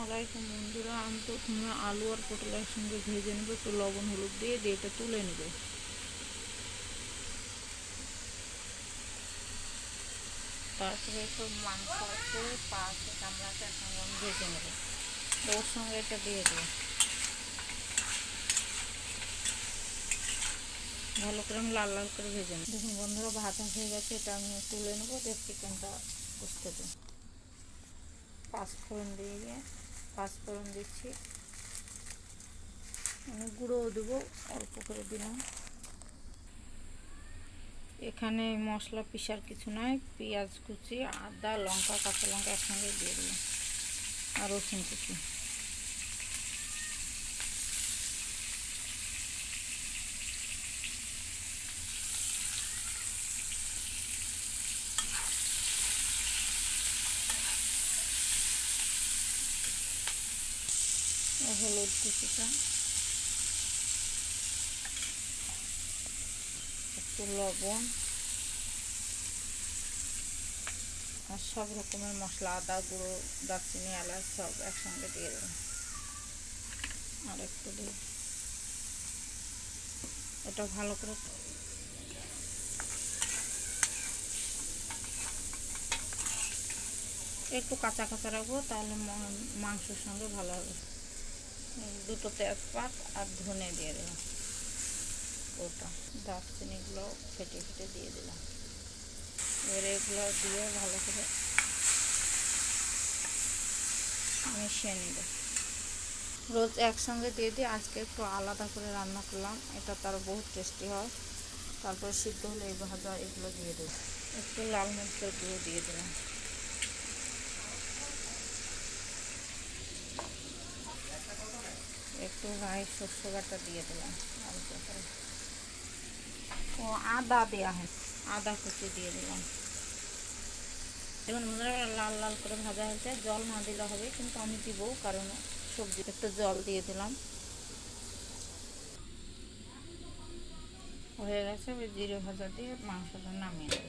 আলাইকুম বন্ধুরা, আমি প্রথমে আলু আর পটল একসঙ্গে ভেজে নেবো, একটু লবণ হলুদ দিয়ে এটা তুলে নেবে। তারপরে একটু মাংস আছে, পা আছে, কামড়াতে একসঙ্গে আমি ভেজে নেবো, ওর সঙ্গে এটা দিয়ে দেবো। ভালো করে আমি লাল লাল করে ভেজে নেব। দেখুন বন্ধুরা, ভাজা হয়ে গেছে, এটা আমি তুলে নেবো। দিয়ে চিকেনটা কষতে দেবো। পাঁচফোড়ন দিচ্ছি, আমি গুঁড়োও দেবো, অল্প করে দিলাম। এখানে মশলা পিসার কিছু নয়, পেঁয়াজ কুচি, আদা, লঙ্কা, কাঁচা লঙ্কা একসঙ্গে দিয়ে দিলাম, আর রসুন কুচি। হলুদ কুচিটা, একটু লবণ, আর সব রকমের মশলা, আদা গুঁড়ো, দারচিনি, এলাচ সব একসঙ্গে দিয়ে দেবো। আর একটু দিয়ে এটা ভালো করে একটু কাঁচা কাঁচা রাখবো, তাহলে মাংসের সঙ্গে ভালো হবে। দুটো তেজপাত আর ধনে দিয়ে দিলাম, ওটা দারচিনিগুলো ফেটে ফেটে দিয়ে দিলাম। এবার এগুলো দিয়ে ভালো করে মিশিয়ে নেব। রোজ একসঙ্গে দিয়ে দিই, আজকে একটু আলাদা করে রান্না করলাম, এটা তার বহুত টেস্টি হয়। তারপর সিদ্ধ হলে এই ভাজা এগুলো দিয়ে দেবো। একটু লাল মরিচের গুঁড়ো দিয়ে দিলাম, একটু রাই শস্য বাটা দিয়ে দিলাম, ও আদা দেওয়া হয়, আদা কুচি দিয়ে দিলাম। দেখুন বন্ধুরা, লাল লাল করে ভাজা হয়েছে, জল না দিলে হবে, কিন্তু আমি দিব, কারণ সবজি একটু জল দিয়ে দিলাম। হয়ে গেছে, ওই জিরে ভাজা দিয়ে মাংসটা নামিয়ে নেব।